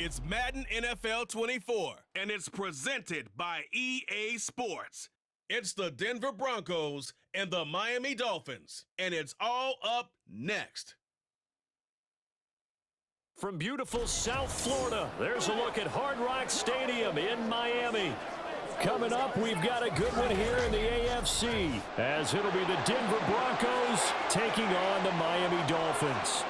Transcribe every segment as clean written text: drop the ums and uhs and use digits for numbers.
It's Madden NFL 24, and it's presented by EA Sports. It's the Denver Broncos and the Miami Dolphins, and it's all up next. From beautiful South Florida, there's a look at Hard Rock Stadium in Miami. Coming up, we've got a good one here in the AFC, as it'll be the Denver Broncos taking on the Miami Dolphins.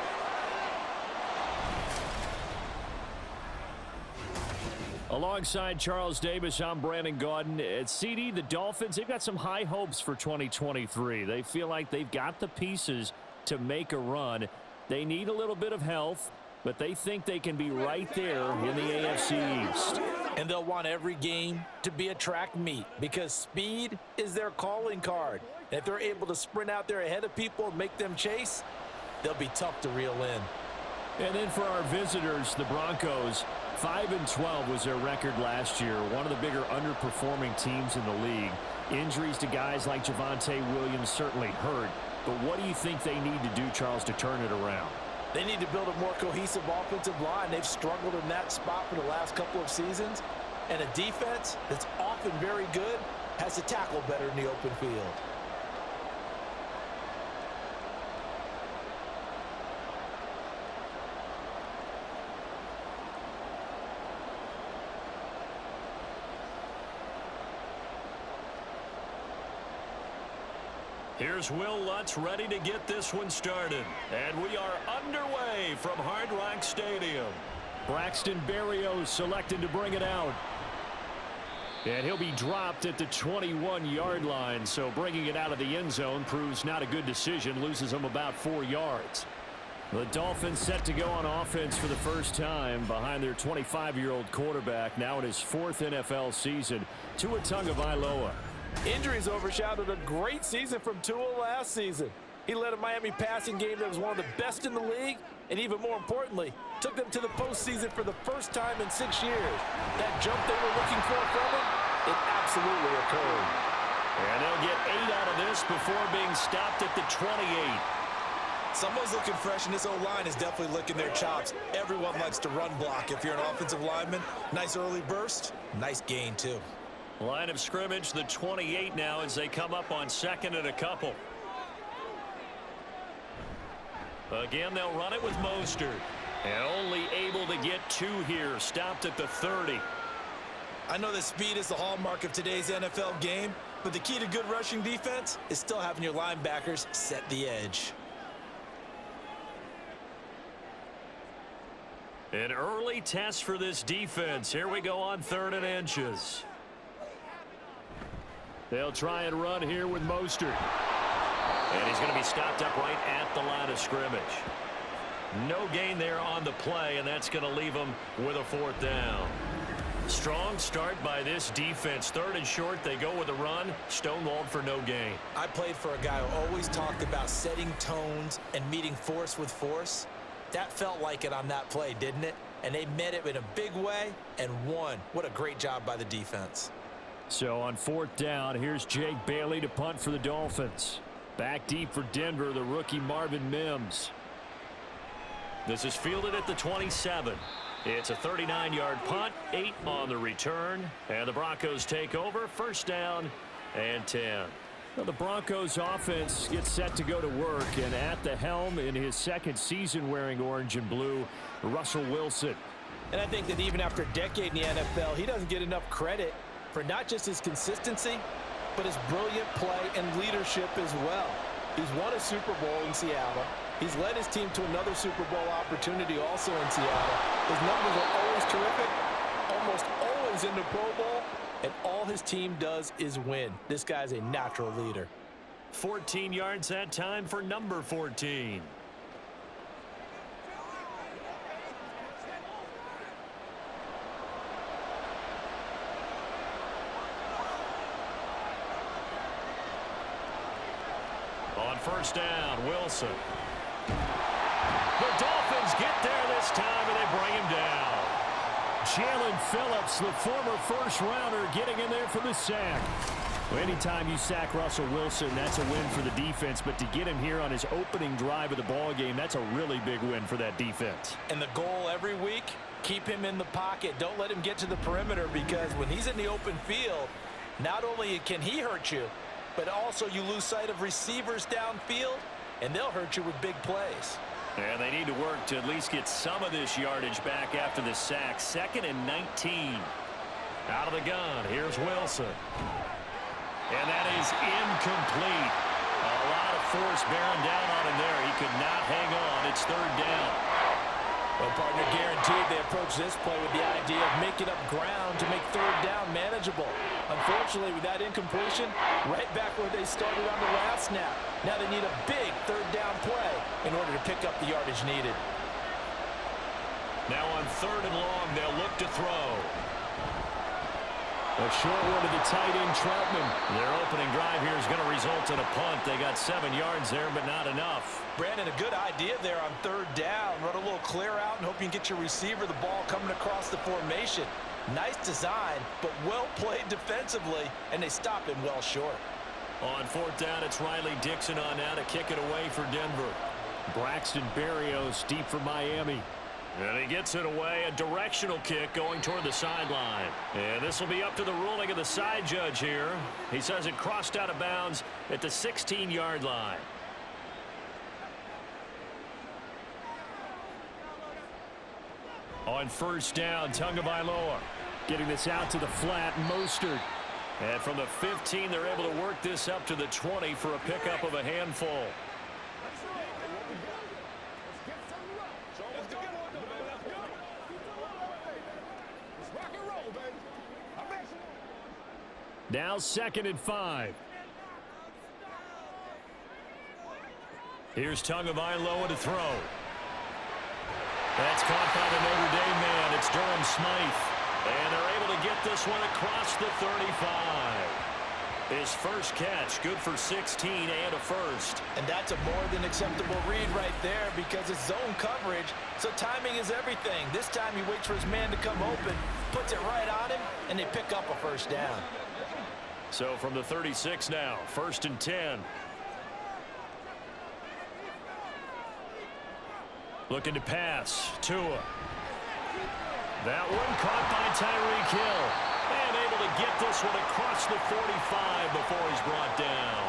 Alongside Charles Davis, I'm Brandon Gaudin. At CD, the Dolphins, they've got some high hopes for 2023. They feel like they've got the pieces to make a run. They need a little bit of health, but they think they can be right there in the AFC East. And they'll want every game to be a track meet because speed is their calling card. And if they're able to sprint out there ahead of people and make them chase, they'll be tough to reel in. And then for our visitors, the Broncos, 5-12 was their record last year, one of the bigger underperforming teams in the league. Injuries to guys like Javonte Williams certainly hurt, but what do you think they need to do, Charles, to turn it around? They need to build a more cohesive offensive line. They've struggled in that spot for the last couple of seasons. And a defense that's often very good has to tackle better in the open field. Here's Will Lutz ready to get this one started. And we are underway from Hard Rock Stadium. Braxton Berrios selected to bring it out. And he'll be dropped at the 21-yard line, so bringing it out of the end zone proves not a good decision, loses him about 4 yards. The Dolphins set to go on offense for the first time behind their 25-year-old quarterback, now in his 4th NFL season, Tua Tagovailoa. Injuries overshadowed a great season from Tua last season. He led a Miami passing game that was one of the best in the league, and even more importantly, took them to the postseason for the first time in 6 years. That jump they were looking for from him, it absolutely occurred. And they'll get 8 out of this before being stopped at the 28. Someone's looking fresh, and this O-line is definitely licking their chops. Everyone likes to run block. If you're an offensive lineman, nice early burst, nice gain too. Line of scrimmage, the 28 now as they come up on 2nd and a couple. Again, they'll run it with Mostert. And only able to get 2 here, stopped at the 30. I know that speed is the hallmark of today's NFL game, but the key to good rushing defense is still having your linebackers set the edge. An early test for this defense. Here we go on 3rd and inches. They'll try and run here with Mostert. And he's going to be stopped up right at the line of scrimmage. No gain there on the play, and that's going to leave him with a 4th down. Strong start by this defense. 3rd and short, they go with a run. Stonewalled for no gain. I played for a guy who always talked about setting tones and meeting force with force. That felt like it on that play, didn't it? And they met it in a big way and won. What a great job by the defense. So on 4th down, here's Jake Bailey to punt for the Dolphins. Back deep for Denver, the rookie Marvin Mims. This is fielded at the 27. It's a 39-yard punt, 8 on the return, and the Broncos take over, 1st down and 10. Well, the Broncos offense gets set to go to work, and at the helm in his 2nd season wearing orange and blue, Russell Wilson. And I think that even after a decade in the NFL, he doesn't get enough credit for not just his consistency, but his brilliant play and leadership as well. He's won a Super Bowl in Seattle. He's led his team to another Super Bowl opportunity also in Seattle. His numbers are always terrific, almost always in the Pro Bowl, and all his team does is win. This guy's a natural leader. 14 yards that time for number 14. On 1st down, Wilson. The Dolphins get there this time, and they bring him down. Jalen Phillips, the former first-rounder, getting in there for the sack. Well, anytime you sack Russell Wilson, that's a win for the defense. But to get him here on his opening drive of the ball game, that's a really big win for that defense. And the goal every week Keep him in the pocket. Don't let him get to the perimeter, because when he's in the open field, not only can he hurt you, but also you lose sight of receivers downfield, and they'll hurt you with big plays. And they need to work to at least get some of this yardage back after the sack. 2nd and 19. Out of the gun, here's Wilson. And that is incomplete. A lot of force bearing down on him there. He could not hang on. It's 3rd down. Well, partner, guaranteed they approach this play with the idea of making up ground to make 3rd down manageable. Unfortunately, with that incompletion, right back where they started on the last snap. Now they need a big 3rd down play in order to pick up the yardage needed. Now on 3rd and long, they'll look to throw. A short one to the tight end, Troutman. Their opening drive here is going to result in a punt. They got 7 yards there, but not enough. Brandon, a good idea there on 3rd down. Run a little clear out and hope you can get your receiver the ball coming across the formation. Nice design, but well played defensively, and they stop him well short. On 4th down, it's Riley Dixon on now to kick it away for Denver. Braxton Berrios deep for Miami. And he gets it away, a directional kick going toward the sideline. And this will be up to the ruling of the side judge here. He says it crossed out of bounds at the 16-yard line. On 1st down, Tagovailoa getting this out to the flat, Mostert. And from the 15, they're able to work this up to the 20 for a pickup of a handful. Now 2nd and 5. Here's Tagovailoa to throw. That's caught by the Notre Dame man. It's Durham Smythe. And they're able to get this one across the 35. His first catch, good for 16 and a first. And that's a more than acceptable read right there, because it's zone coverage, so timing is everything. This time he waits for his man to come open, puts it right on him, and they pick up a 1st down. So from the 36 now, 1st and 10. Looking to pass. Tua. That one caught by Tyreek Hill. And able to get this one across the 45 before he's brought down.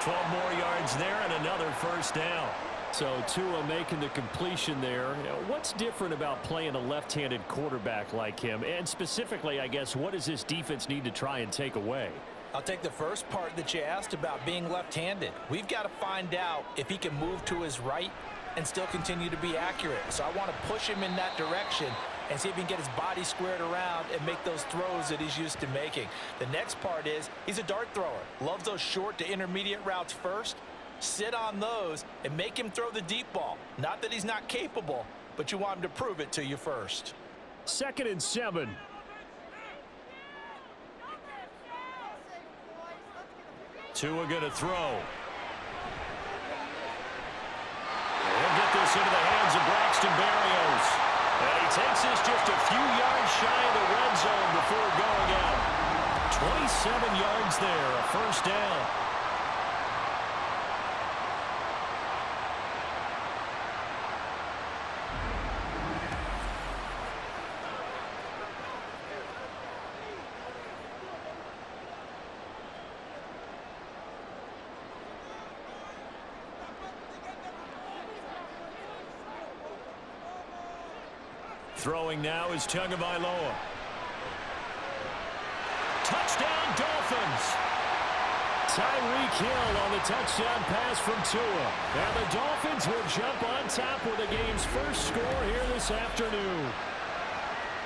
12 more yards there and another 1st down. So Tua making the completion there. What's different about playing a left-handed quarterback like him? And specifically, I guess, what does this defense need to try and take away? I'll take the first part that you asked about being left-handed. We've got to find out if he can move to his right and still continue to be accurate. So I want to push him in that direction and see if he can get his body squared around and make those throws that he's used to making. The next part is he's a dart thrower. Loves those short to intermediate routes first. Sit on those and make him throw the deep ball. Not that he's not capable, but you want him to prove it to you first. 2nd and 7. Tua going to throw. He'll get this into the hands of Braxton Berrios. And he takes this just a few yards shy of the red zone before going out. 27 yards there, a 1st down. Throwing now is Tagovailoa. Touchdown, Dolphins! Tyreek Hill on the touchdown pass from Tua. And the Dolphins will jump on top with the game's first score here this afternoon.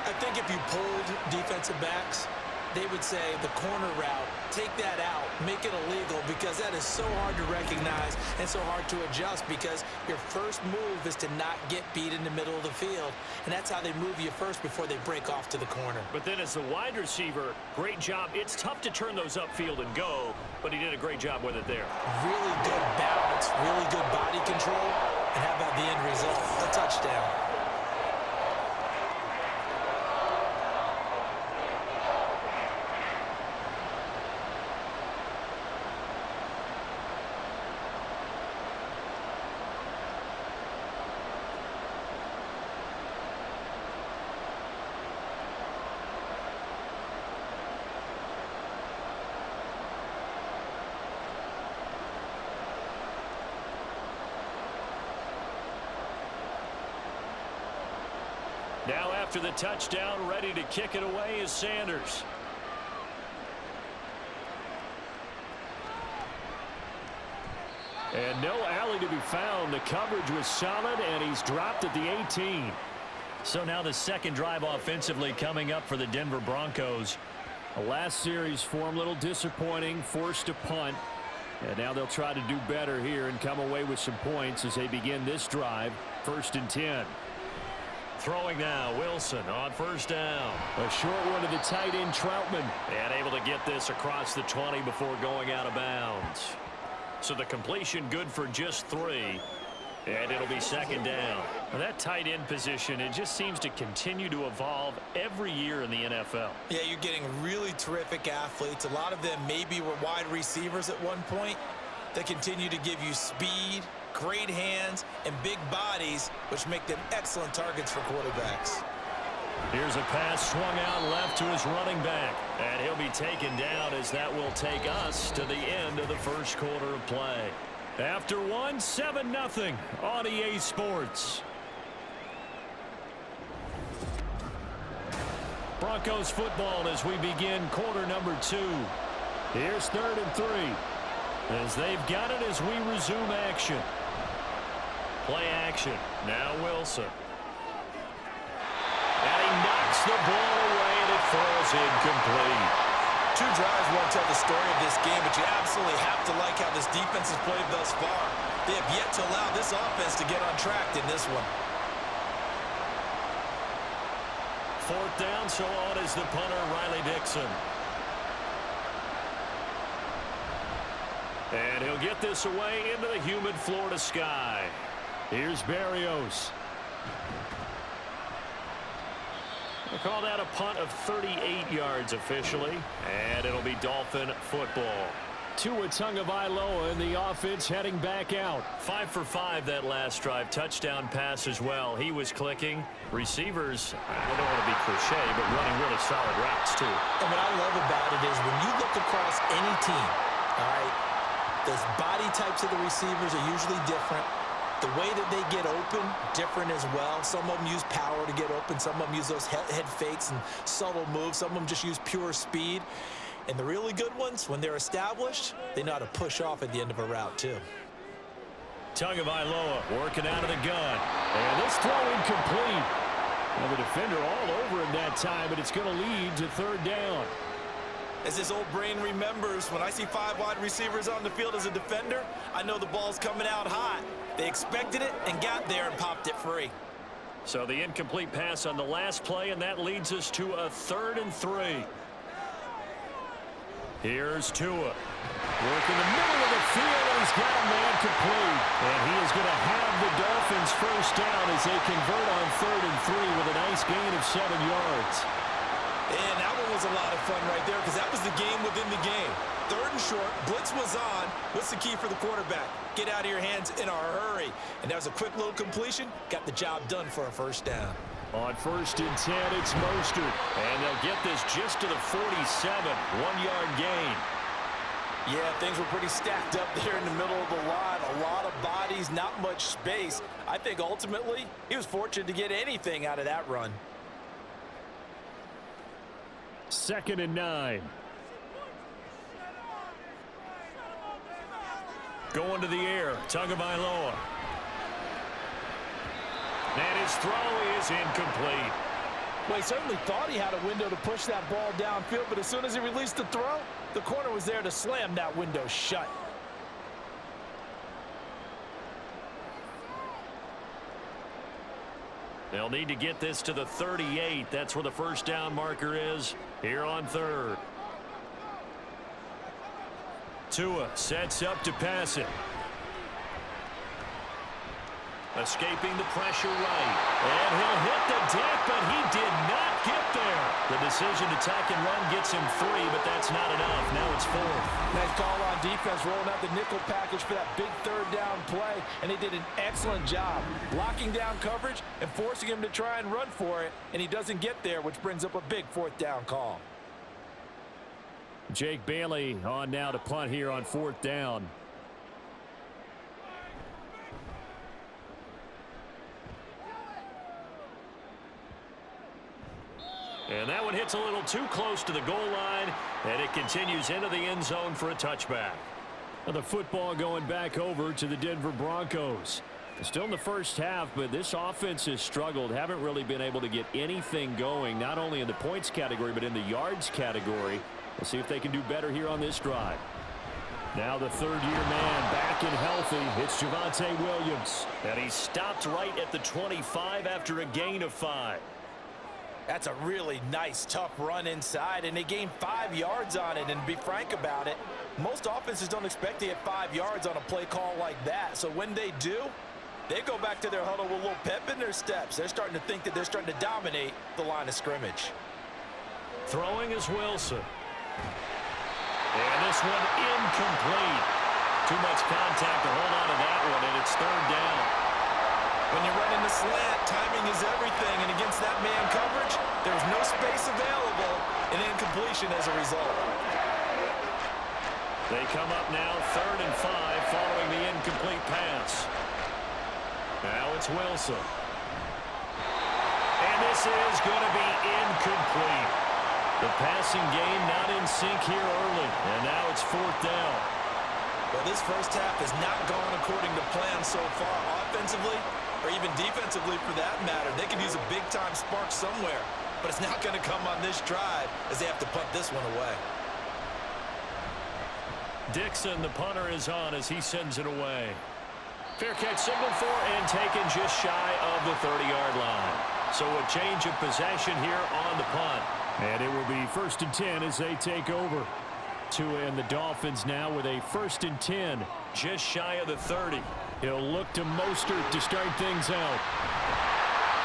I think if you pulled defensive backs, they would say the corner route, take that out, make it illegal, because that is so hard to recognize and so hard to adjust, because your first move is to not get beat in the middle of the field, and that's how they move you first before they break off to the corner. But then as the wide receiver, great job. It's tough to turn those upfield and go, but he did a great job with it there. Really good balance, really good body control, and how about the end result? A touchdown. Now after the touchdown, ready to kick it away is Sanders. And no alley to be found. The coverage was solid, and he's dropped at the 18. So now the second drive offensively coming up for the Denver Broncos. The last series for him, a little disappointing, forced to punt. And now they'll try to do better here and come away with some points as they begin this drive. 1st and 10. Throwing now, Wilson on first down. A short one to the tight end, Troutman. And able to get this across the 20 before going out of bounds. So the completion good for just 3. And it'll be 2nd down. Now that tight end position, it just seems to continue to evolve every year in the NFL. Yeah, you're getting really terrific athletes. A lot of them maybe were wide receivers at one point. They continue to give you speed, great hands, and big bodies, which make them excellent targets for quarterbacks. Here's a pass swung out left to his running back. And he'll be taken down as that will take us to the end of the first quarter of play. After one, 7-0 on EA Sports. Broncos football as we begin quarter number 2. Here's 3rd and 3. As they've got it as we resume action. Play action. Now Wilson. And he knocks the ball away and it falls incomplete. 2 drives won't tell the story of this game, but you absolutely have to like how this defense has played thus far. They have yet to allow this offense to get on track in this one. 4th down, so on is the punter, Riley Dixon. And he'll get this away into the humid Florida sky. Here's Berrios. We'll call that a punt of 38 yards officially, and it'll be Dolphin football. Tua Tagovailoa in the offense heading back out. 5 for 5 that last drive. Touchdown pass as well. He was clicking. Receivers, I don't want to be cliche, but running really solid routes too. And what I love about it is when you look across any team, all right, the body types of the receivers are usually different. The way that they get open, different as well. Some of them use power to get open. Some of them use those head fakes and subtle moves. Some of them just use pure speed. And the really good ones, when they're established, they know how to push off at the end of a route, too. Tagovailoa working out of the gun. And this throw incomplete. Well, the defender all over him that time, but it's going to lead to 3rd down. As his old brain remembers, when I see 5 wide receivers on the field as a defender, I know the ball's coming out hot. They expected it and got there and popped it free. So the incomplete pass on the last play, and that leads us to a 3rd and 3. Here's Tua. Work in the middle of the field, and he's got a man complete. And he is going to have the Dolphins first down as they convert on 3rd and 3 with a nice gain of 7 yards. And that one was a lot of fun right there because that was the game within the game. 3rd and short, blitz was on. What's the key for the quarterback? Get out of your hands in a hurry. And that was a quick little completion. Got the job done for a first down. On 1st and 10, it's Mostert. And they'll get this just to the 47. 1-yard gain. Yeah, things were pretty stacked up there in the middle of the line. A lot of bodies, not much space. I think ultimately he was fortunate to get anything out of that run. 2nd and 9. Going to the air, Tagovailoa. And his throw is incomplete. Well, he certainly thought he had a window to push that ball downfield, but as soon as he released the throw, the corner was there to slam that window shut. They'll need to get this to the 38. That's where the first down marker is here on 3rd. Tua sets up to pass it. Escaping the pressure right. And he'll hit the deck, but he did not get there. The decision to tack and run gets him 3, but that's not enough. Now it's 4th. Nice call on defense, rolling out the nickel package for that big 3rd down play, and they did an excellent job locking down coverage and forcing him to try and run for it, and he doesn't get there, which brings up a big 4th down call. Jake Bailey on now to punt here on 4th down. And that one hits a little too close to the goal line, and it continues into the end zone for a touchback. Well, the football going back over to the Denver Broncos. Still in the first half, but this offense has struggled. Haven't really been able to get anything going, not only in the points category, but in the yards category. We'll see if they can do better here on this drive. Now the third-year man back and healthy. It's Javonte Williams. And he stopped right at the 25 after a gain of 5. That's a really nice, tough run inside, and they gained 5 yards on it. And to be frank about it, most offenses don't expect to get 5 yards on a play call like that. So when they do, they go back to their huddle with a little pep in their steps. They're starting to think that they're starting to dominate the line of scrimmage. Throwing is Wilson. And this one incomplete. Too much contact to hold on to that one, and it's third down. When you're running the slant, timing is everything, and against that man coverage, there's no space available, and incompletion as a result. They come up now 3rd and 5 following the incomplete pass. Now it's Wilson. And this is going to be incomplete. The passing game not in sync here early, and now it's 4th down. Well, this first half has not gone according to plan so far, offensively or even defensively for that matter. They could use a big-time spark somewhere, but it's not going to come on this drive as they have to punt this one away. Dixon, the punter, is on as he sends it away. Fair catch signaled for and taken just shy of the 30-yard line. So a change of possession here on the punt. And it will be 1st and 10 as they take over. Tua and the Dolphins now with a 1st and 10. Just shy of the 30. He'll look to Mostert to start things out.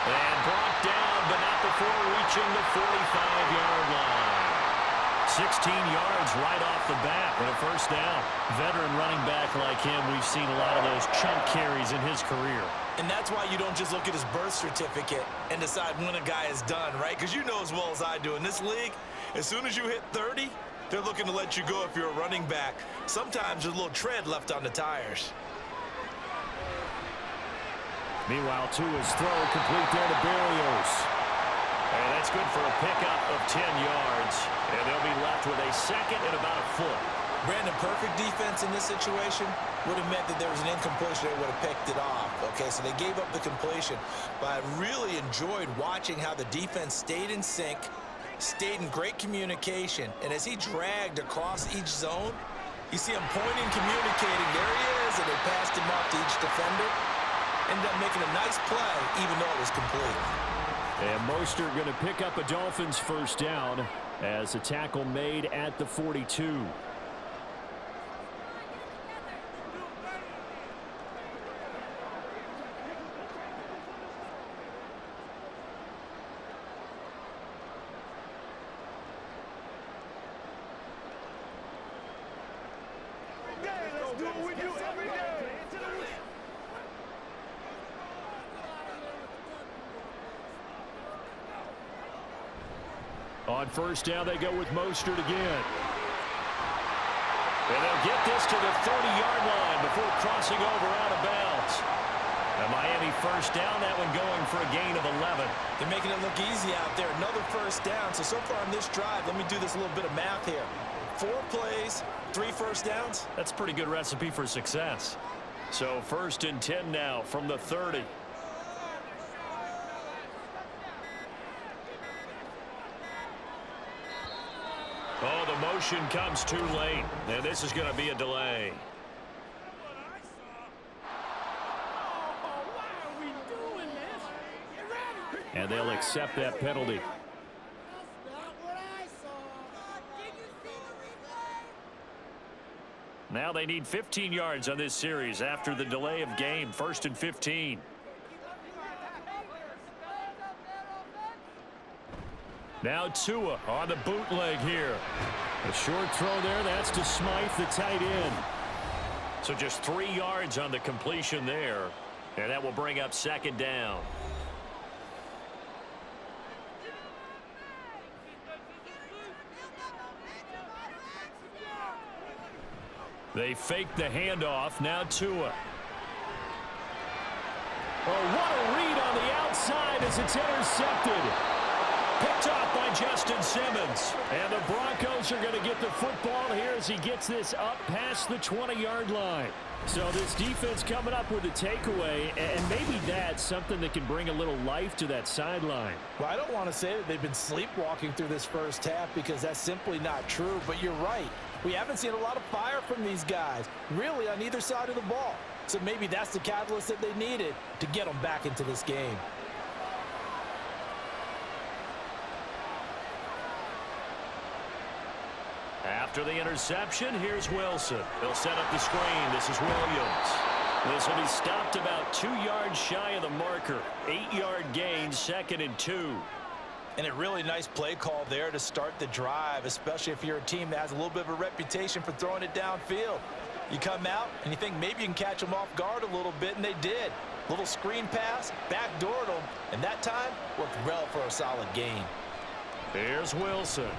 And brought down, but not before reaching the 45-yard line. 16 yards right off the bat with a first down. Veteran running back like him, we've seen a lot of those chunk carries in his career. And that's why you don't just look at his birth certificate and decide when a guy is done, right? Because you know as well as I do, in this league, as soon as you hit 30, they're looking to let you go if you're a running back. Sometimes there's a little tread left on the tires. Meanwhile, Tua's throw complete there to Berrios. And that's good for a pickup of 10 yards. And they'll be left with a second and about a foot. Brandon, perfect defense in this situation would have meant that there was an incompletion. They would have picked it off. Okay, so they gave up the completion. But I really enjoyed watching how the defense stayed in sync, stayed in great communication. And as he dragged across each zone, you see him pointing, communicating. There he is, and they passed him off to each defender. Ended up making a nice play, even though it was complete. And Mostert going to pick up a Dolphins first down as a tackle made at the 42. On first down, they go with Mostert again. And they'll get this to the 30-yard line before crossing over out of bounds. A Miami first down, that one going for a gain of 11. They're making it look easy out there. Another first down. So far on this drive, let me do this little bit of math here. 4 plays, 3 first downs. That's a pretty good recipe for success. So 1st and 10 now from the 30. Oh, the motion comes too late, and this is going to be a delay. And they'll accept that penalty. Now they need 15 yards on this series after the delay of game. 1st and 15. Now Tua on the bootleg here. A short throw there. That's to Smythe, the tight end. So just 3 yards on the completion there. And that will bring up 2nd down. They fake the handoff. Now Tua. Oh, what a read on the outside as it's intercepted. Picked off by Justin Simmons. And the Broncos are going to get the football here as he gets this up past the 20-yard line. So this defense coming up with a takeaway, and maybe that's something that can bring a little life to that sideline. Well, I don't want to say that they've been sleepwalking through this first half because that's simply not true, but you're right. We haven't seen a lot of fire from these guys, really on either side of the ball. So maybe that's the catalyst that they needed to get them back into this game. After the interception, here's Wilson. They'll set up the screen. This is Williams. This will be stopped about 2 yards shy of the marker. 8-yard gain, 2nd and 2. And a really nice play call there to start the drive, especially if you're a team that has a little bit of a reputation for throwing it downfield. You come out and you think maybe you can catch them off guard a little bit, and they did. Little screen pass, backdoored them, and that time worked well for a solid gain. Here's Wilson.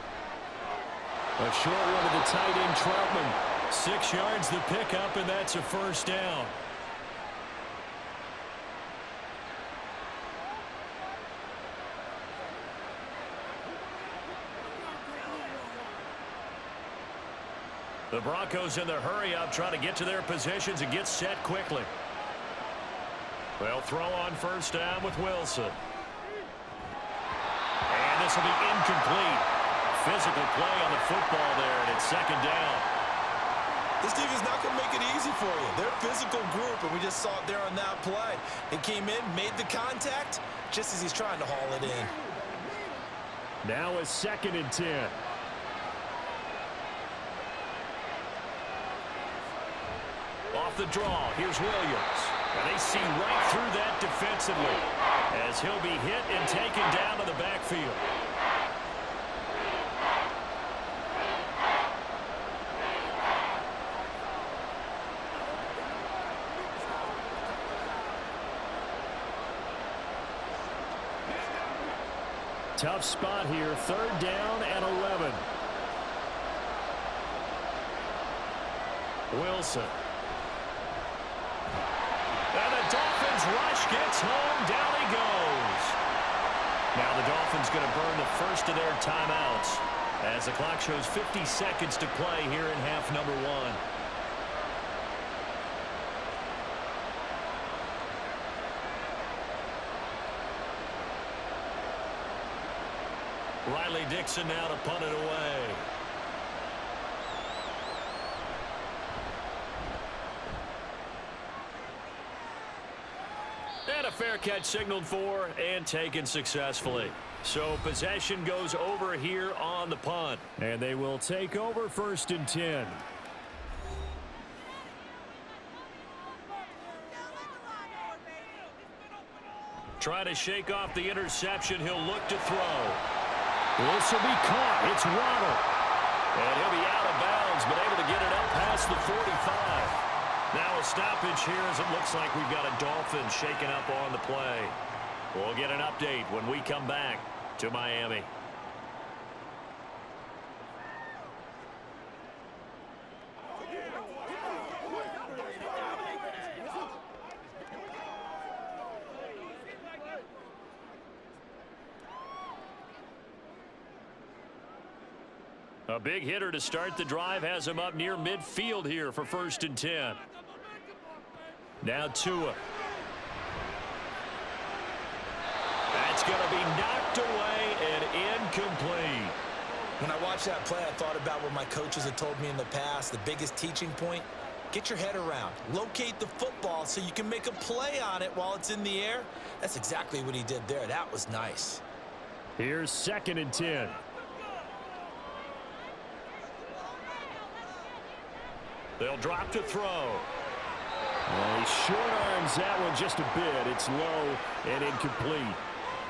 A short one to the tight end, Troutman. 6 yards the pickup, and that's a first down. The Broncos in the hurry-up trying to get to their positions and get set quickly. They'll throw on first down with Wilson. And this will be incomplete. Physical play on the football there, and it's 2nd down. This defense is not going to make it easy for you. They're a physical group, and we just saw it there on that play. He came in, made the contact, just as he's trying to haul it in. Now a 2nd and 10. Off the draw, here's Williams. And they see right through that defensively as he'll be hit and taken down to the backfield. Tough spot here, 3rd down and 11. Wilson. And the Dolphins rush gets home. Down he goes. Now the Dolphins going to burn the first of their timeouts as the clock shows 50 seconds to play here in half number 1. Riley Dixon now to punt it away. And a fair catch signaled for and taken successfully. So possession goes over here on the punt. And they will take over 1st and 10. Trying to shake off the interception. He'll look to throw. This will be caught. It's Waddle. And he'll be out of bounds, but able to get it up past the 45. Now a stoppage here as it looks like we've got a Dolphins shaking up on the play. We'll get an update when we come back to Miami. A big hitter to start the drive has him up near midfield here for 1st and 10. Now Tua. That's going to be knocked away and incomplete. When I watched that play, I thought about what my coaches had told me in the past. The biggest teaching point, get your head around. Locate the football so you can make a play on it while it's in the air. That's exactly what he did there. That was nice. Here's 2nd and 10. They'll drop to throw. Well, he short arms that one just a bit. It's low and incomplete.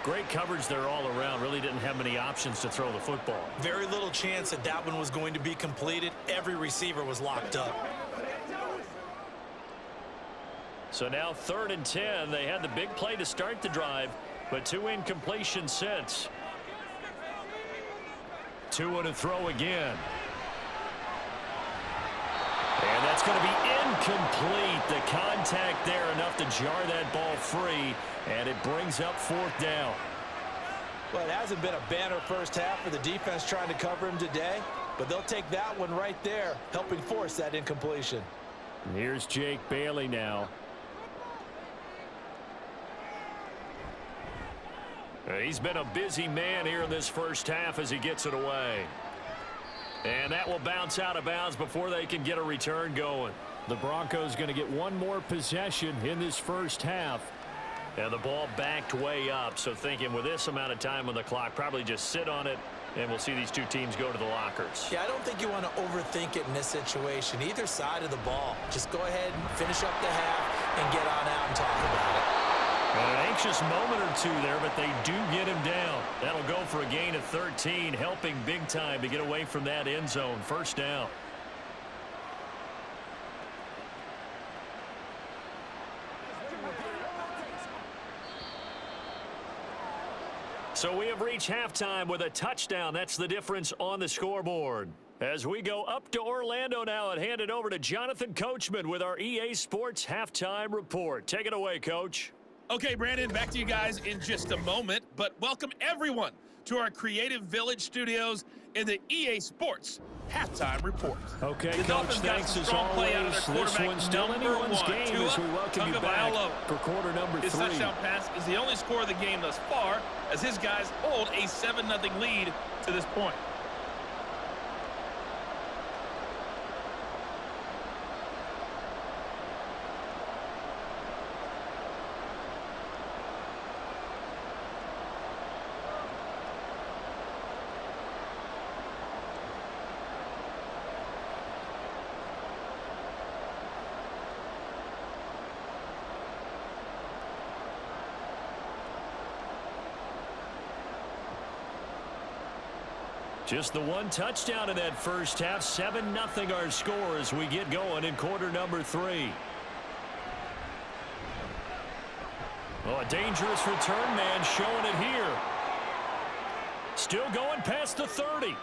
Great coverage there all around. Really didn't have many options to throw the football. Very little chance that that one was going to be completed. Every receiver was locked up. So now 3rd and 10. They had the big play to start the drive, but 2 incompletions since. Tua to throw again. And that's going to be incomplete. The contact there enough to jar that ball free, and it brings up 4th down. Well, it hasn't been a banner first half for the defense trying to cover him today, but they'll take that one right there, helping force that incompletion. Here's Jake Bailey now. He's been a busy man here in this first half as he gets it away. And that will bounce out of bounds before they can get a return going. The Broncos going to get one more possession in this first half. And the ball backed way up, so thinking with this amount of time on the clock, probably just sit on it, and we'll see these two teams go to the lockers. Yeah, I don't think you want to overthink it in this situation. Either side of the ball. Just go ahead and finish up the half and get on out and talk about it. Well, an anxious moment or two there, but they do get him down. That'll go for a gain of 13, helping big time to get away from that end zone. First down. So we have reached halftime with a touchdown. That's the difference on the scoreboard. As we go up to Orlando now and hand it over to Jonathan Coachman with our EA Sports Halftime Report. Take it away, Coach. Okay, Brandon, back to you guys in just a moment, but welcome everyone to our Creative Village studios in the EA Sports Halftime Report. Okay, the Coach, Dolphins got thanks some as strong play out of always. their This quarterback, one's still anyone's number game Tua as we welcome you back for quarter number 3. His touchdown pass is the only score of the game thus far, as his guys hold a 7-0 lead to this point. Just the one touchdown in that first half. 7-0 our score as we get going in quarter number 3. Oh, a dangerous return man showing it here. Still going past the 30. And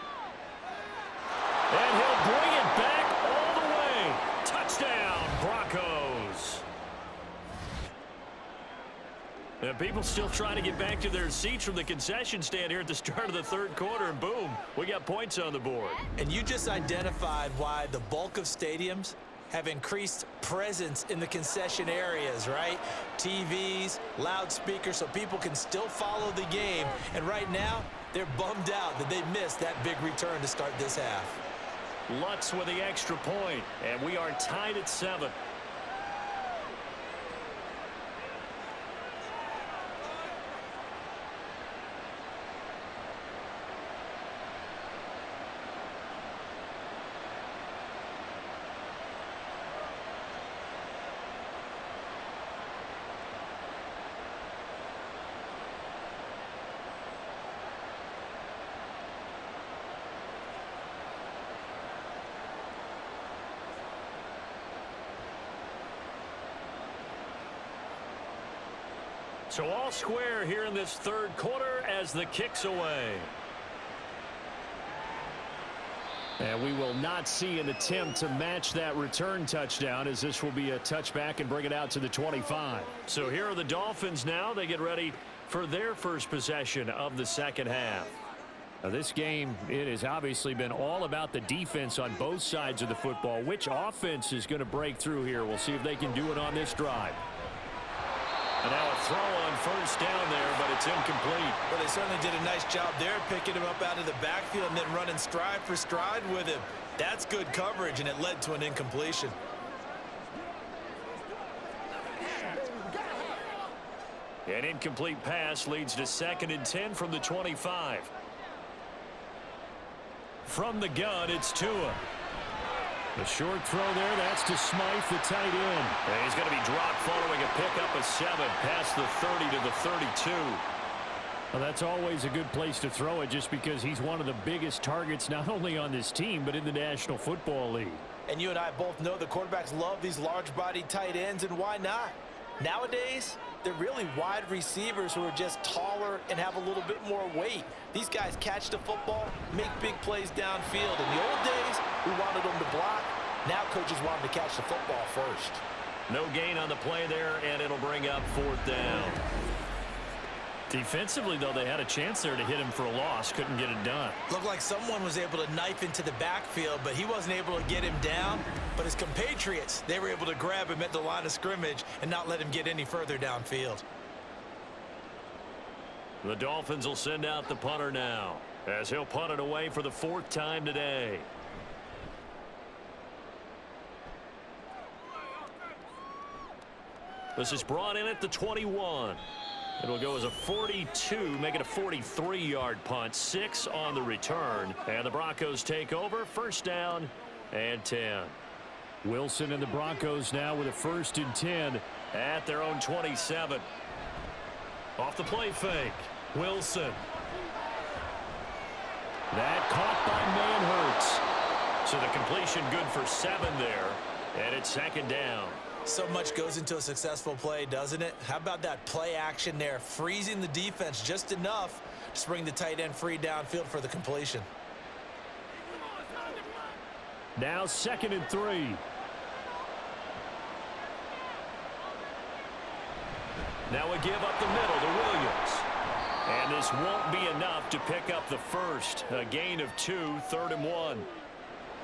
he'll bring it back all the way. Touchdown, Broncos. And people still trying to get back to their seats from the concession stand here at the start of the third quarter, and boom, we got points on the board. And you just identified why the bulk of stadiums have increased presence in the concession areas, right? TVs, loudspeakers, so people can still follow the game. And right now, they're bummed out that they missed that big return to start this half. Lutz with the extra point, and we are tied at 7. So all square here in this third quarter as the kick's away. And we will not see an attempt to match that return touchdown, as this will be a touchback and bring it out to the 25. So here are the Dolphins now. They get ready for their first possession of the second half. Now this game, it has obviously been all about the defense on both sides of the football. Which offense is going to break through here? We'll see if they can do it on this drive. And now a throw on first down there, but it's incomplete. Well, they certainly did a nice job there, picking him up out of the backfield and then running stride for stride with him. That's good coverage, and it led to an incompletion. An incomplete pass leads to 2nd and 10 from the 25. From the gun, it's Tua. The short throw there, that's to Smythe, the tight end. And he's going to be dropped following a pickup of 7 past the 30 to the 32. Well, that's always a good place to throw it, just because he's one of the biggest targets not only on this team but in the National Football League. And you and I both know the quarterbacks love these large-bodied tight ends, and why not? Nowadays, they're really wide receivers who are just taller and have a little bit more weight. These guys catch the football, make big plays downfield. In the old days, we wanted them to block. Now coaches want them to catch the football first. No gain on the play there, and it'll bring up 4th down. Defensively, though, they had a chance there to hit him for a loss. Couldn't get it done. Looked like someone was able to knife into the backfield, but he wasn't able to get him down. But his compatriots, they were able to grab him at the line of scrimmage and not let him get any further downfield. The Dolphins will send out the punter now, as he'll punt it away for the 4th time today. This is brought in at the 21. It'll go as a 42, make it a 43-yard punt, 6 on the return. And the Broncos take over, 1st down and 10. Wilson and the Broncos now with a 1st and 10. At their own 27. Off the play fake, Wilson. That caught by Manhurts. So the completion good for 7 there. And it's 2nd down. So much goes into a successful play, doesn't it? How about that play action there, freezing the defense just enough to bring the tight end free downfield for the completion. Now 2nd and 3. Now we give up the middle to Williams. And this won't be enough to pick up the first. A gain of 2, 3rd and 1.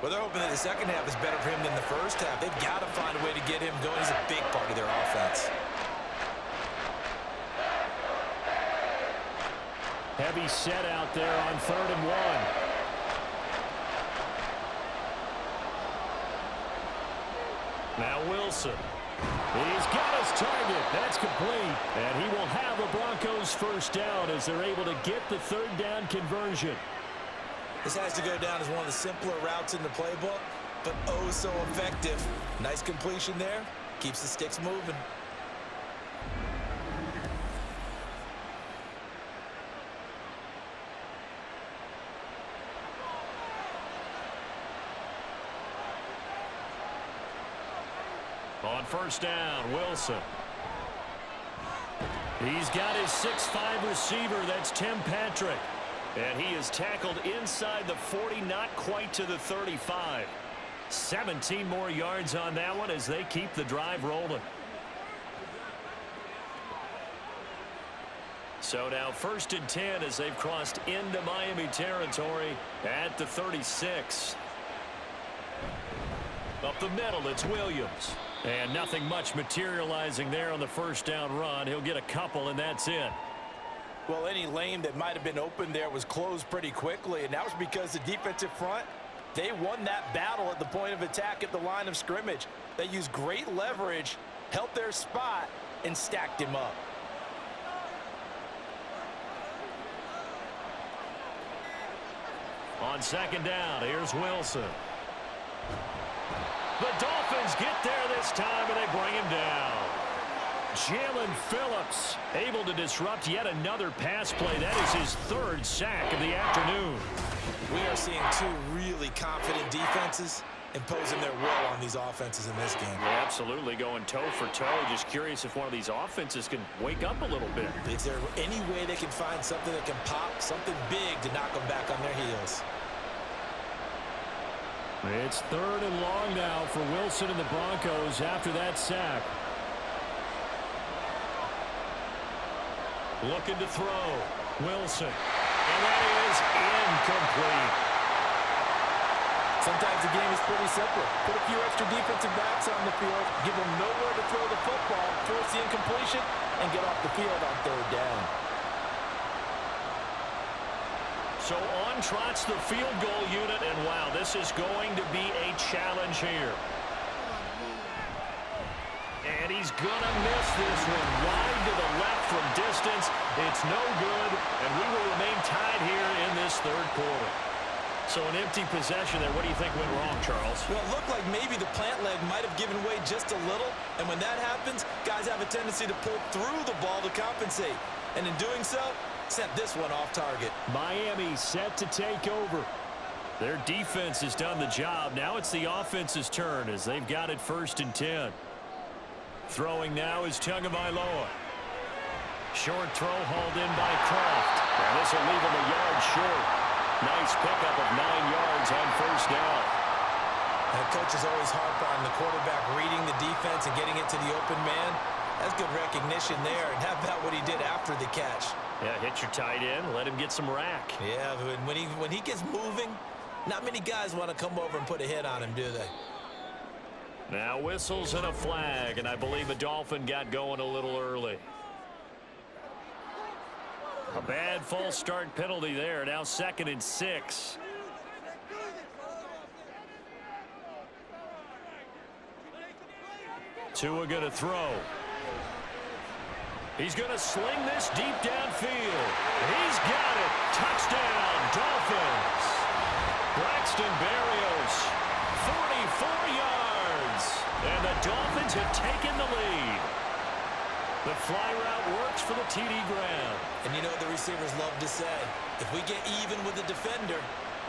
Well, they're hoping that the second half is better for him than the first half. They've got to find a way to get him going. He's a big part of their offense. Heavy set out there on 3rd and 1. Now Wilson. He's got his target. That's complete. And he will have the Broncos 1st down as they're able to get the 3rd down conversion. This has to go down as one of the simpler routes in the playbook, but oh so effective. Nice completion there. Keeps the sticks moving. On 1st down, Wilson. He's got his 6'5" receiver. That's Tim Patrick. And he is tackled inside the 40, not quite to the 35. 17 more yards on that one as they keep the drive rolling. So now 1st and 10 as they've crossed into Miami territory at the 36. Up the middle, it's Williams. And nothing much materializing there on the 1st down run. He'll get a couple, and that's it. Well, any lane that might have been open there was closed pretty quickly, and that was because the defensive front, they won that battle at the point of attack at the line of scrimmage. They used great leverage, held their spot, and stacked him up. On 2nd down, here's Wilson. The Dolphins get there this time, and they bring him down. Jalen Phillips able to disrupt yet another pass play. That is his 3rd sack of the afternoon. We are seeing 2 really confident defenses imposing their will on these offenses in this game. Yeah, absolutely, going toe for toe. Just curious if one of these offenses can wake up a little bit. Is there any way they can find something that can pop, something big to knock them back on their heels? It's 3rd and long now for Wilson and the Broncos after that sack. Looking to throw. Wilson. And that is incomplete. Sometimes the game is pretty simple. Put a few extra defensive backs on the field, give them nowhere to throw the football, force the incompletion, and get off the field on 3rd down. So on trots the field goal unit, and wow, this is going to be a challenge here. And he's going to miss this one wide to the left from distance. It's no good, and we will remain tied here in this 3rd quarter. So an empty possession there. What do you think went wrong, Charles? Well, it looked like maybe the plant leg might have given way just a little, and when that happens, guys have a tendency to pull through the ball to compensate. And in doing so, sent this one off target. Miami set to take over. Their defense has done the job. Now it's the offense's turn as they've got it 1st and 10. Throwing now is Tagovailoa. Short throw hauled in by Kraft. And this will leave him a yard short. Nice pickup of 9 yards on 1st down. That coach is always harp on the quarterback reading the defense and getting it to the open man. That's good recognition there. And how about what he did after the catch? Yeah, hit your tight end, let him get some rack. Yeah, when he gets moving, not many guys want to come over and put a hit on him, do they? Now whistles and a flag, and I believe a Dolphin got going a little early. A bad false start penalty there. Now 2nd and 6. Tua going to throw. He's going to sling this deep downfield. He's got it. Touchdown, Dolphins. Braxton Berrios, 44 yards. And the Dolphins have taken the lead. The fly route works for the TD ground. And you know what the receivers love to say? If we get even with the defender,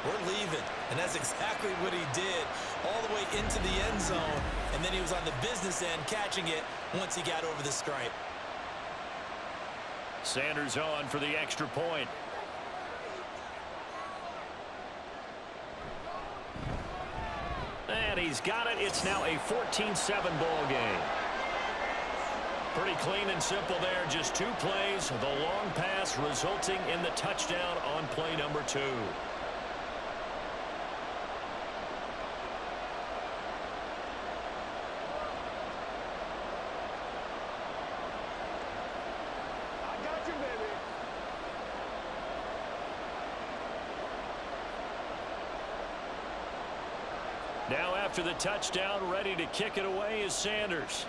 we're leaving. And that's exactly what he did, all the way into the end zone. And then he was on the business end catching it once he got over the stripe. Sanders on for the extra point. And he's got it. It's now a 14-7 ball game. Pretty clean and simple there. Just 2 plays. The long pass resulting in the touchdown on play number 2. Now after the touchdown, ready to kick it away is Sanders.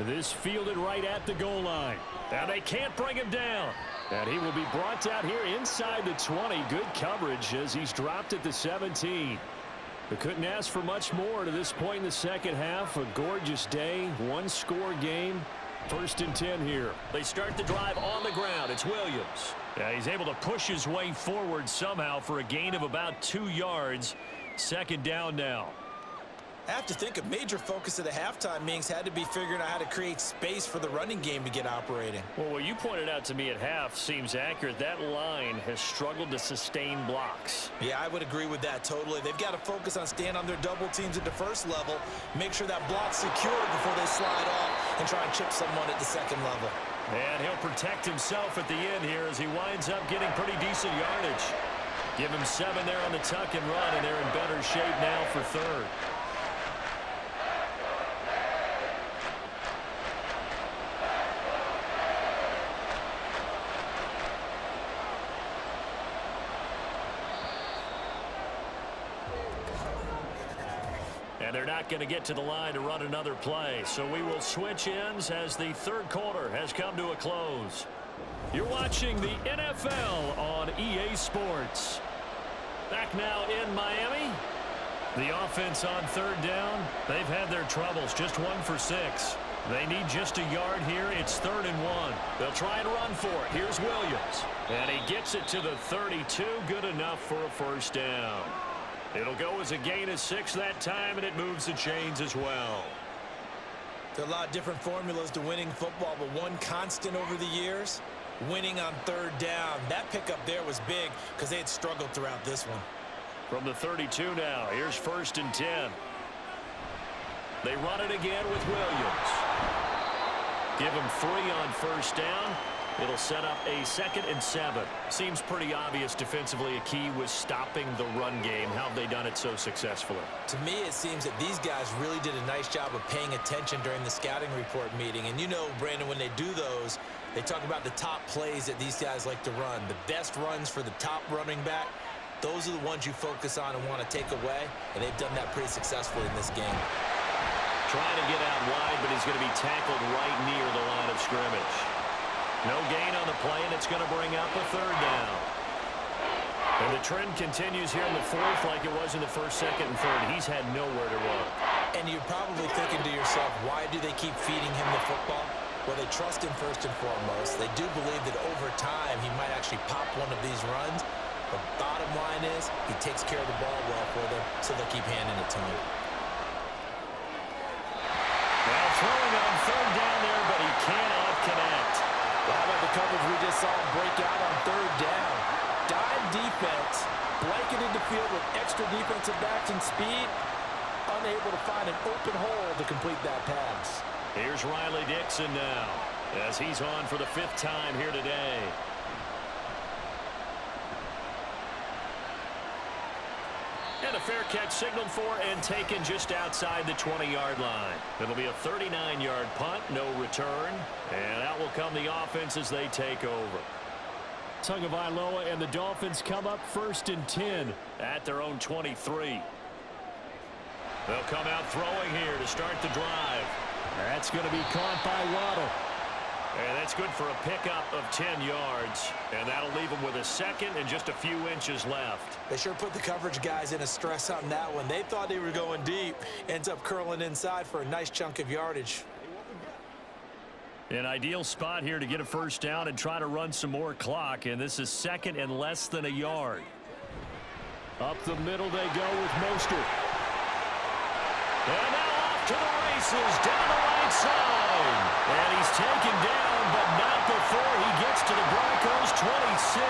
This fielded right at the goal line. Now they can't bring him down. And he will be brought out here inside the 20. Good coverage as he's dropped at the 17. They couldn't ask for much more to this point in the second half. A gorgeous day, 1-score game. 1st and 10 here. They start the drive on the ground. It's Williams. Yeah, he's able to push his way forward somehow for a gain of about 2 yards. 2nd down now. I have to think a major focus of the halftime meetings had to be figuring out how to create space for the running game to get operating. Well, what you pointed out to me at half seems accurate. That line has struggled to sustain blocks. Yeah, I would agree with that totally. They've got to focus on staying on their double teams at the first level, make sure that block's secure before they slide off and try and chip someone at the second level. And he'll protect himself at the end here as he winds up getting pretty decent yardage. Give him 7 there on the tuck and run, and they're in better shape now for 3rd. And they're not going to get to the line to run another play. So we will switch ends as the 3rd quarter has come to a close. You're watching the NFL on EA Sports. Back now in Miami. The offense on 3rd down. They've had their troubles. Just 1 for 6. They need just a yard here. It's 3rd and 1. They'll try and run for it. Here's Williams. And he gets it to the 32. Good enough for a 1st down. It'll go as a gain of 6 that time, and it moves the chains as well. There are a lot of different formulas to winning football, but one constant over the years, winning on 3rd down. That pickup there was big because they had struggled throughout this one. From the 32 now, here's 1st and 10. They run it again with Williams. Give him 3 on 1st down. It'll set up a 2nd and 7. Seems pretty obvious defensively a key was stopping the run game. How have they done it so successfully? To me, it seems that these guys really did a nice job of paying attention during the scouting report meeting. And you know, Brandon, when they do those, they talk about the top plays that these guys like to run. The best runs for the top running back, those are the ones you focus on and want to take away. And they've done that pretty successfully in this game. Trying to get out wide, but he's going to be tackled right near the line of scrimmage. No gain on the play, and it's going to bring up a 3rd down. And the trend continues here in the 4th like it was in the 1st, 2nd, and 3rd. He's had nowhere to run. And you're probably thinking to yourself, why do they keep feeding him the football? Well, they trust him first and foremost. They do believe that over time he might actually pop one of these runs. The bottom line is he takes care of the ball well for them, so they'll keep handing it to him. Well, throwing on 3rd down there, but he cannot connect. How about the coverage we just saw him break out on 3rd down? Dive defense, blanketed the field with extra defensive backs and speed, unable able to find an open hole to complete that pass. Here's Riley Dixon now, as he's on for the 5th time here today. And a fair catch signaled for and taken just outside the 20-yard line. It'll be a 39-yard punt, no return. And out will come the offense as they take over. Tagovailoa and the Dolphins come up 1st and 10 at their own 23. They'll come out throwing here to start the drive. That's going to be caught by Waddle. And that's good for a pickup of 10 yards. And that'll leave them with a second and just a few inches left. They sure put the coverage guys in a stress on that one. They thought they were going deep. Ends up curling inside for a nice chunk of yardage. An ideal spot here to get a 1st down and try to run some more clock. And this is 2nd and less than a yard. Up the middle they go with Mostert. And now off to the races down the right side. And he's taken down, but not before he gets to the Broncos' 26.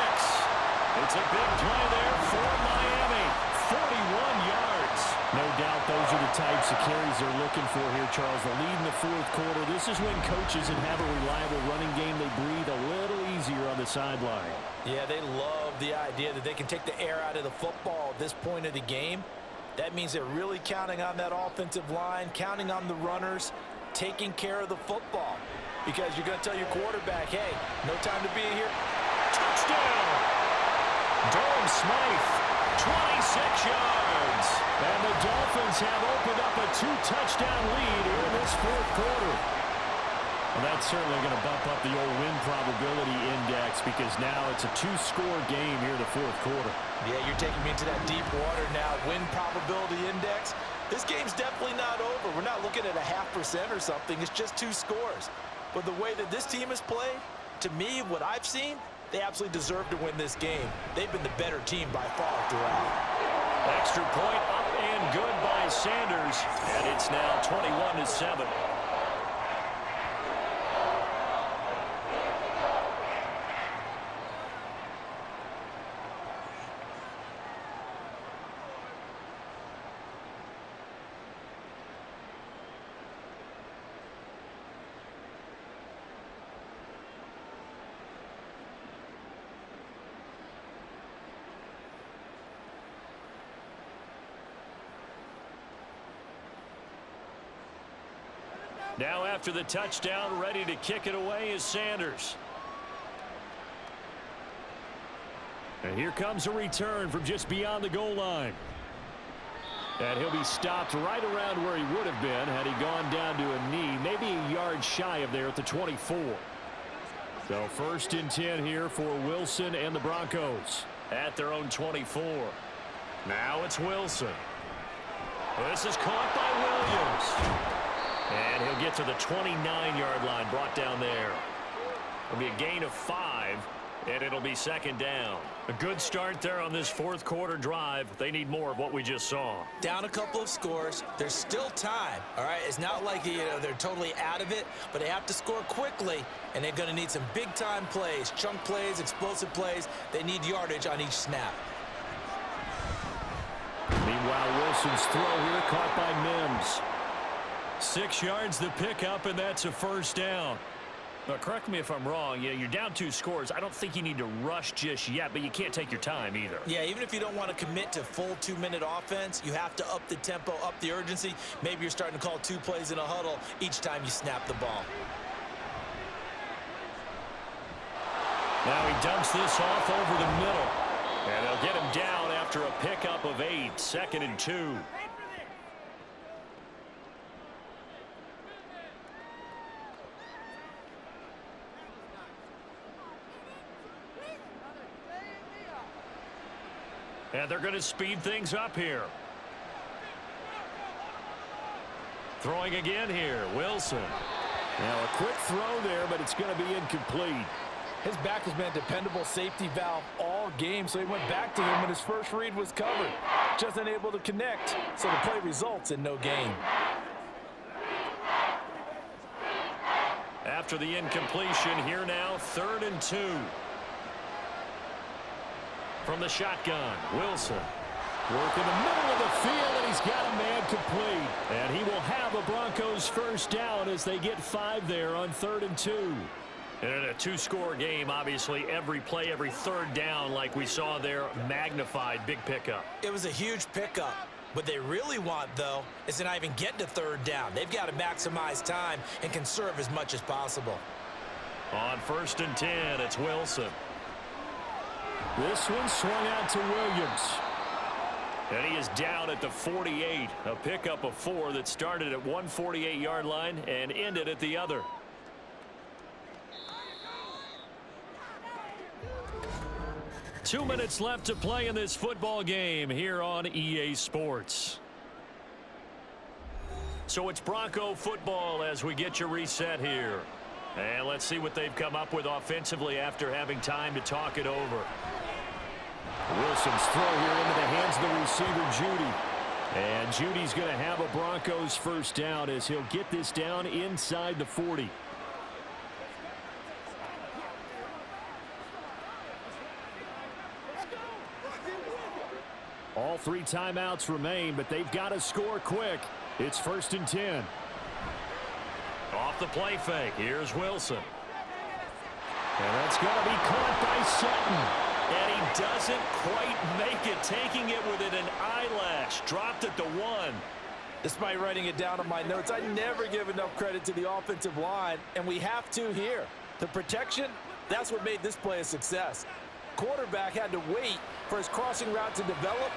It's a big play there for Miami. 41 yards. No doubt those are the types of carries they're looking for here, Charles. The lead in the 4th quarter. This is when coaches that have a reliable running game, they breathe a little easier on the sideline. Yeah, they love the idea that they can take the air out of the football at this point of the game. That means they're really counting on that offensive line, counting on the runners, taking care of the football. Because you're going to tell your quarterback, hey, no time to be here. Touchdown! Durham Smythe, 26 yards. And the Dolphins have opened up a 2-touchdown lead here in this 4th quarter. Well, that's certainly going to bump up the old win probability index because now it's a 2-score game here in the 4th quarter. Yeah, you're taking me into that deep water now. Win probability index. This game's definitely not over. We're not looking at a 0.5% or something. It's just 2 scores. But the way that this team has played, to me, what I've seen, they absolutely deserve to win this game. They've been the better team by far throughout. Extra point up and good by Sanders. And it's now 21-7. Now after the touchdown, ready to kick it away is Sanders. And here comes a return from just beyond the goal line. And he'll be stopped right around where he would have been had he gone down to a knee, maybe a yard shy of there at the 24. So 1st and 10 here for Wilson and the Broncos. At their own 24. Now it's Wilson. This is caught by Williams. And he'll get to the 29-yard line, brought down there. It'll be a gain of 5, and it'll be 2nd down. A good start there on this 4th quarter drive. They need more of what we just saw. Down a couple of scores. There's still time, all right? It's not like they're totally out of it, but they have to score quickly, and they're going to need some big-time plays, chunk plays, explosive plays. They need yardage on each snap. Meanwhile, Wilson's throw here caught by Mims. 6 yards the pickup, and that's a 1st down. Now, correct me if I'm wrong. Yeah, you're down 2 scores. I don't think you need to rush just yet, but you can't take your time either. Yeah, even if you don't want to commit to full 2-minute offense, you have to up the tempo, up the urgency. Maybe you're starting to call 2 plays in a huddle each time you snap the ball. Now he dumps this off over the middle. And they'll get him down after a pickup of 8, 2nd and 2. And they're going to speed things up here. Throwing again here, Wilson. Now a quick throw there, but it's going to be incomplete. His back has been a dependable safety valve all game, so he went back to him when his first read was covered. Just unable to connect, so the play results in no gain. After the incompletion, here now, 3rd and 2. From the shotgun, Wilson. Work in the middle of the field, and he's got a man complete. And he will have a Broncos first down as they get 5 there on 3rd and 2. And in a two-score game, obviously, every play, every third down, like we saw there, magnified. Big pickup. It was a huge pickup. What they really want, though, is to not even get to 3rd down. They've got to maximize time and conserve as much as possible. On 1st and 10, it's Wilson. This one swung out to Williams. And he is down at the 48. A pickup of 4 that started at one 48-yard line and ended at the other. Two minutes left to play in this football game here on EA Sports. So it's Bronco football as we get you reset here. And let's see what they've come up with offensively after having time to talk it over. Wilson's throw here into the hands of the receiver, Judy. And Judy's going to have a Broncos first down as he'll get this down inside the 40. All 3 timeouts remain, but they've got to score quick. It's 1st and 10. Off the play fake, here's Wilson. And that's going to be caught by Sutton. And he doesn't quite make it, taking it within an eyelash. Dropped at the 1. Despite writing it down on my notes, I never give enough credit to the offensive line, and we have to here. The protection, that's what made this play a success. Quarterback had to wait for his crossing route to develop,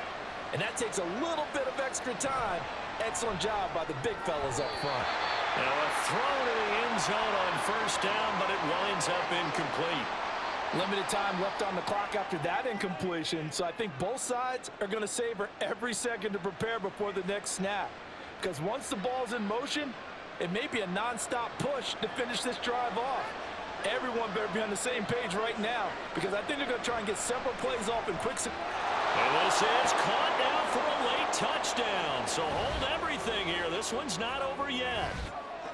and that takes a little bit of extra time. Excellent job by the big fellas up front. Now a throw to the end zone on 1st down, but it winds up incomplete. Limited time left on the clock after that incompletion, so I think both sides are going to savor every second to prepare before the next snap. Because once the ball's in motion, it may be a non-stop push to finish this drive off. Everyone better be on the same page right now, because I think they're going to try and get several plays off in quick succession. And this is caught now for a late touchdown. So hold everything here. This one's not over yet.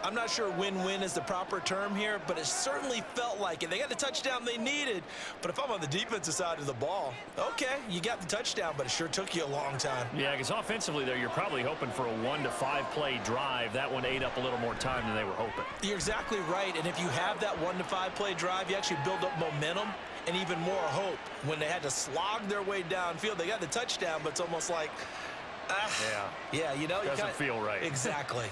I'm not sure win-win is the proper term here, but it certainly felt like it. They got the touchdown they needed, but if I'm on the defensive side of the ball, okay, you got the touchdown, but it sure took you a long time. Yeah, because offensively there, you're probably hoping for a 1 to 5 play drive. That one ate up a little more time than they were hoping. You're exactly right, and if you have that 1 to 5 play drive, you actually build up momentum and even more hope. When they had to slog their way downfield, they got the touchdown, but it's almost like, yeah, you know, doesn't feel right. Exactly.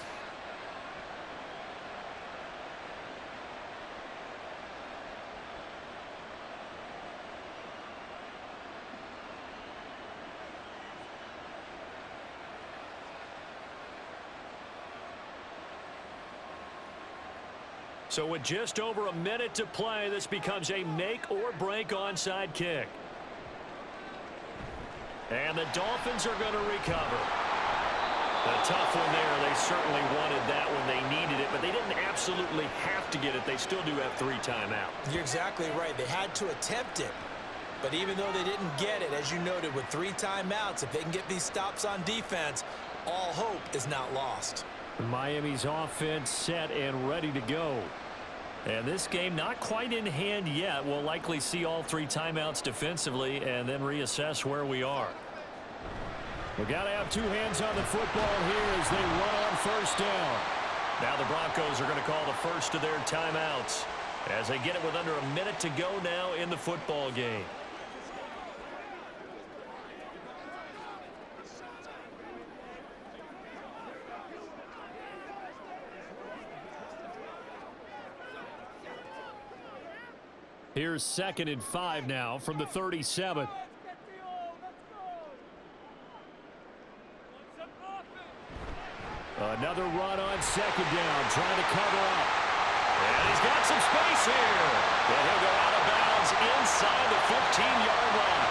So with just over a minute to play, this becomes a make-or-break onside kick. And the Dolphins are going to recover. A tough one there. They certainly wanted that when they needed it, but they didn't absolutely have to get it. They still do have 3 timeouts. You're exactly right. They had to attempt it. But even though they didn't get it, as you noted, with 3 timeouts, if they can get these stops on defense, all hope is not lost. Miami's offense set and ready to go. And this game not quite in hand yet. We'll likely see all 3 timeouts defensively and then reassess where we are. We've got to have 2 hands on the football here as they run on 1st down. Now the Broncos are going to call the first of their timeouts as they get it with under a minute to go now in the football game. Here's 2nd and 5 now from the 37. Another run on 2nd down, trying to cover up. And he's got some space here. And he'll go out of bounds inside the 15-yard line.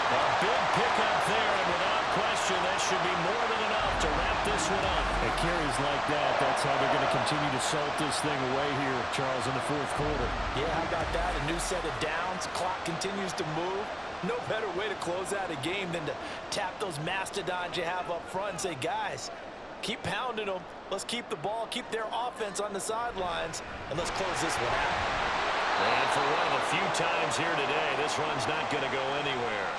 A big pickup there, and without question, that should be more than enough to wrap this one up. It carries like that. That's how they're going to continue to salt this thing away here, Charles, in the 4th quarter. Yeah, how about that? A new set of downs. Clock continues to move. No better way to close out a game than to tap those mastodons you have up front and say, guys, keep pounding them. Let's keep the ball, keep their offense on the sidelines, and let's close this one out. And for one of the few times here today, this run's not going to go anywhere.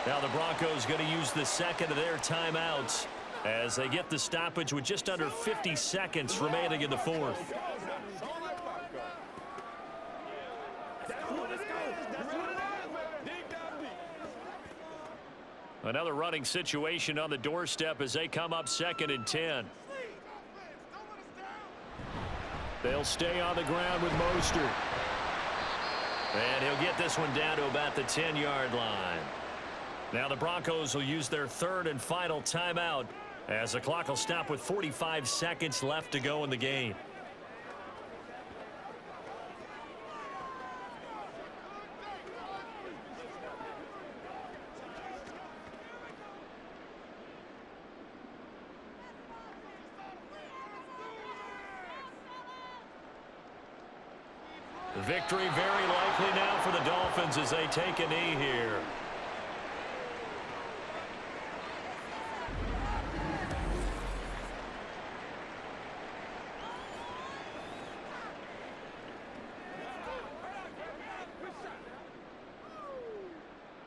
Now the Broncos going to use the second of their timeouts as they get the stoppage with just under 50 seconds remaining in the fourth. Another running situation on the doorstep as they come up 2nd and 10. They'll stay on the ground with Mostert. And he'll get this one down to about the 10-yard line. Now the Broncos will use their third and final timeout as the clock will stop with 45 seconds left to go in the game. The victory very likely now for the Dolphins as they take a knee here.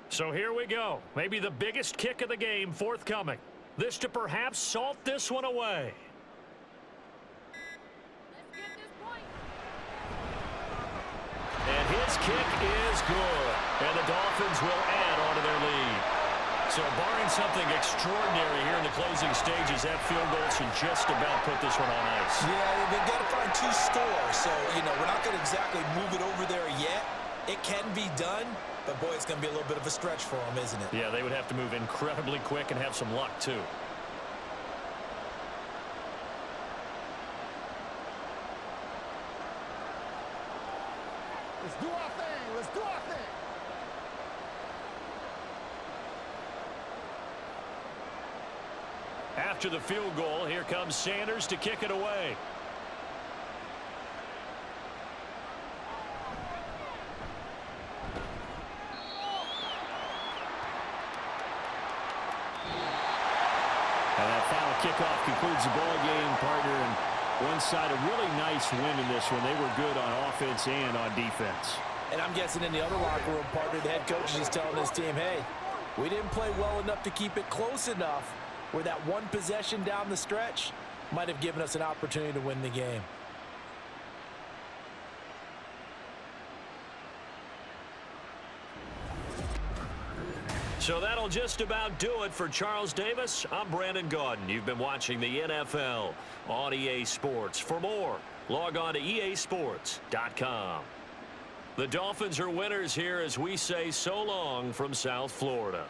So here we go. Maybe the biggest kick of the game forthcoming. This to perhaps salt this one away. And his kick is good. And the Dolphins will add on to their lead. So barring something extraordinary here in the closing stages, that field goal should just about put this one on ice. Yeah, they've got to find 2 scores. So, we're not going to exactly move it over there yet. It can be done, but boy, it's going to be a little bit of a stretch for them, isn't it? Yeah, they would have to move incredibly quick and have some luck, too. Let's do our thing. Let's do our thing. After the field goal, here comes Sanders to kick it away. And that final kickoff concludes the ball game, partner. And one side, a really nice win in this one. They were good on offense and on defense. And I'm guessing in the other locker room, partner, the head coach is just telling his team, hey, we didn't play well enough to keep it close enough where that one possession down the stretch might have given us an opportunity to win the game. So that'll just about do it for Charles Davis. I'm Brandon Gaudin. You've been watching the NFL on EA Sports. For more, log on to easports.com. The Dolphins are winners here as we say so long from South Florida.